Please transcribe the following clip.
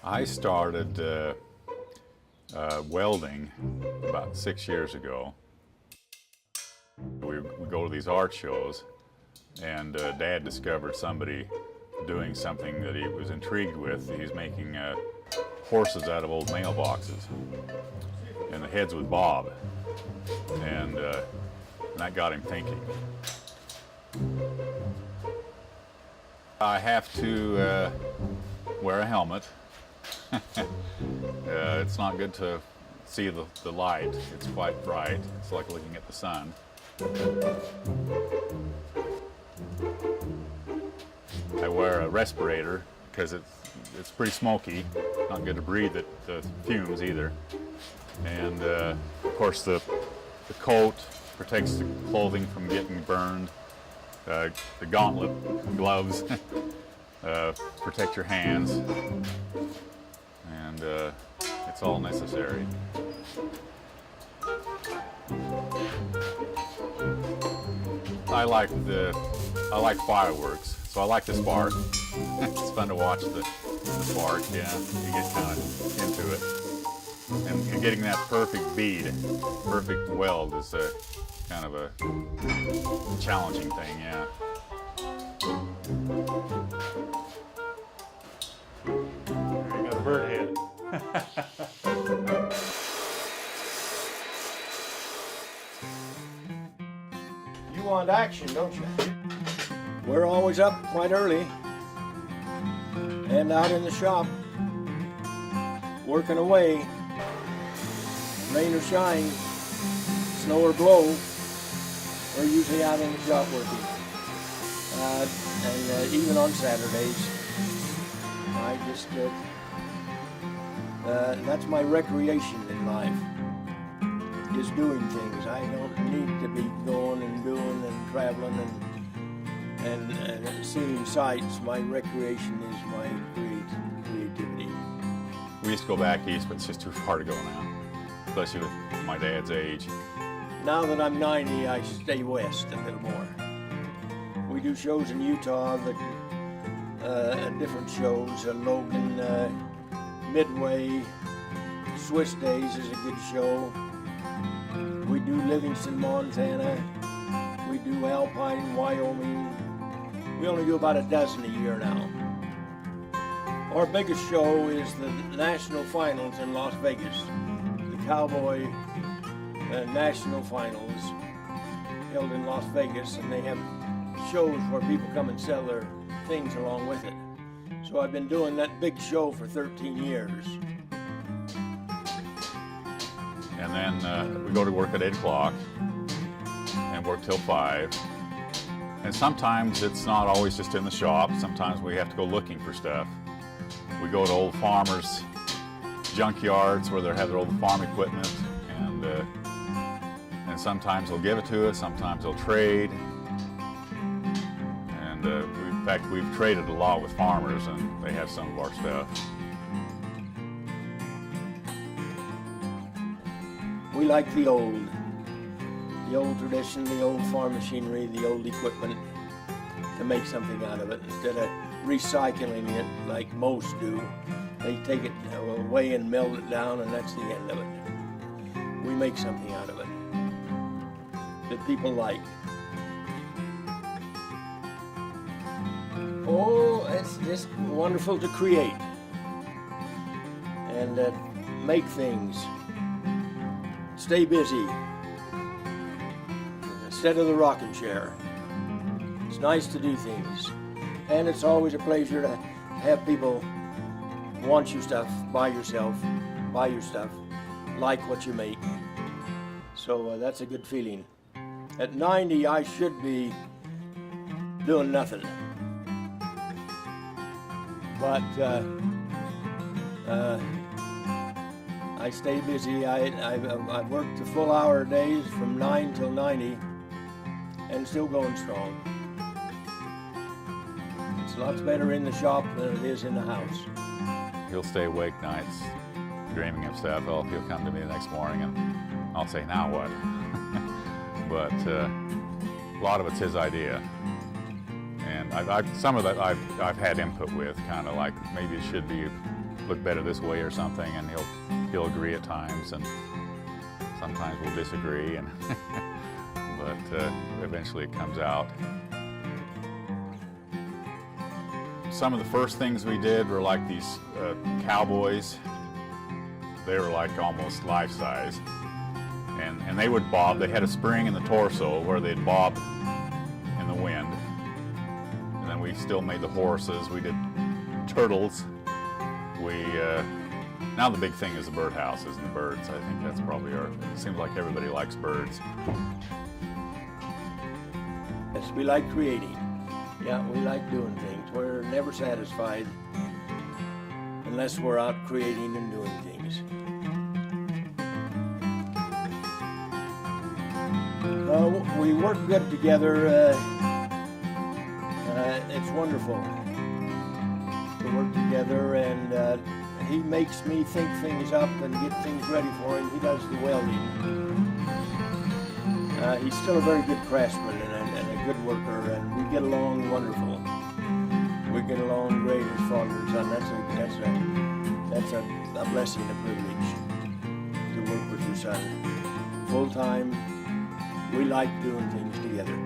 I started welding about 6 years ago. We go to these art shows, and Dad discovered somebody doing something that he was intrigued with. He's making horses out of old mailboxes, and the heads would bob, and that got him thinking. I have to wear a helmet. It's not good to see the light. It's quite bright. It's like looking at the sun. I wear a respirator because it's pretty smoky. Not good to breathe the fumes either. And of course the coat protects the clothing from getting burned. The gauntlet, gloves, protect your hands, and it's all necessary. I like fireworks, so I like the spark. It's fun to watch the spark. Yeah, you get kind of into it, and getting that perfect bead, perfect weld is kind of a challenging thing. Yeah. You got a bird head. You want action, don't you? We're always up quite early and out in the shop, working away. Rain or shine, snow or blow, we're usually out in the shop working. And even on Saturdays, I just, that's my recreation in life, is doing things. I don't need to be going and doing and traveling and seeing sights. My recreation is my creativity. We used to go back east, but it's just too far to go now, especially with my dad's age. Now that I'm 90, I stay west a little more. We do shows in Utah, different shows. Logan, Midway, Swiss Days is a good show. We do Livingston, Montana. We do Alpine, Wyoming. We only do about a dozen a year now. Our biggest show is the National Finals in Las Vegas. The Cowboy National Finals held in Las Vegas, and they have shows where people come and sell their things along with it. So I've been doing that big show for 13 years. And then we go to work at 8 o'clock and work till 5. And sometimes it's not always just in the shop. Sometimes we have to go looking for stuff. We go to old farmers' junkyards where they have their old farm equipment, and sometimes they'll give it to us, sometimes they'll trade. And in fact, we've traded a lot with farmers, and they have some of our stuff. We like the old tradition, the old farm machinery, the old equipment, to make something out of it instead of recycling it like most do. They take it away and melt it down, and that's the end of it. We make something out of it that people like. Oh, it's just wonderful to create and make things. Stay busy instead of the rocking chair. It's nice to do things, and it's always a pleasure to have people want your stuff, buy your stuff, like what you make. So that's a good feeling. At 90, I should be doing nothing, but I stay busy. I've worked the full hour days from 9 till 90 and still going strong. It's lots better in the shop than it is in the house. He'll stay awake nights dreaming of stuff. Well, he'll come to me the next morning and I'll say, now what? But a lot of it's his idea. And some of that I've had input with, kind of like maybe it should be look better this way or something, and he'll agree at times, and sometimes we'll disagree, and but eventually it comes out. Some of the first things we did were like these cowboys. They were like almost life size, and they would bob. They had a spring in the torso where they'd bob in the wind. And then we still made the horses. We did turtles. Now the big thing is the birdhouses and the birds. I think that's probably it seems like everybody likes birds. Yes, we like creating. Yeah, we like doing things. We're never satisfied unless we're out creating and doing things. We work good together. It's wonderful to work together, and he makes me think things up and get things ready for him. He does the welding. He's still a very good craftsman and a good worker, and we get along wonderful. We get along great as father and son. That's a blessing, a privilege to work with your son. Full time, we like doing things together.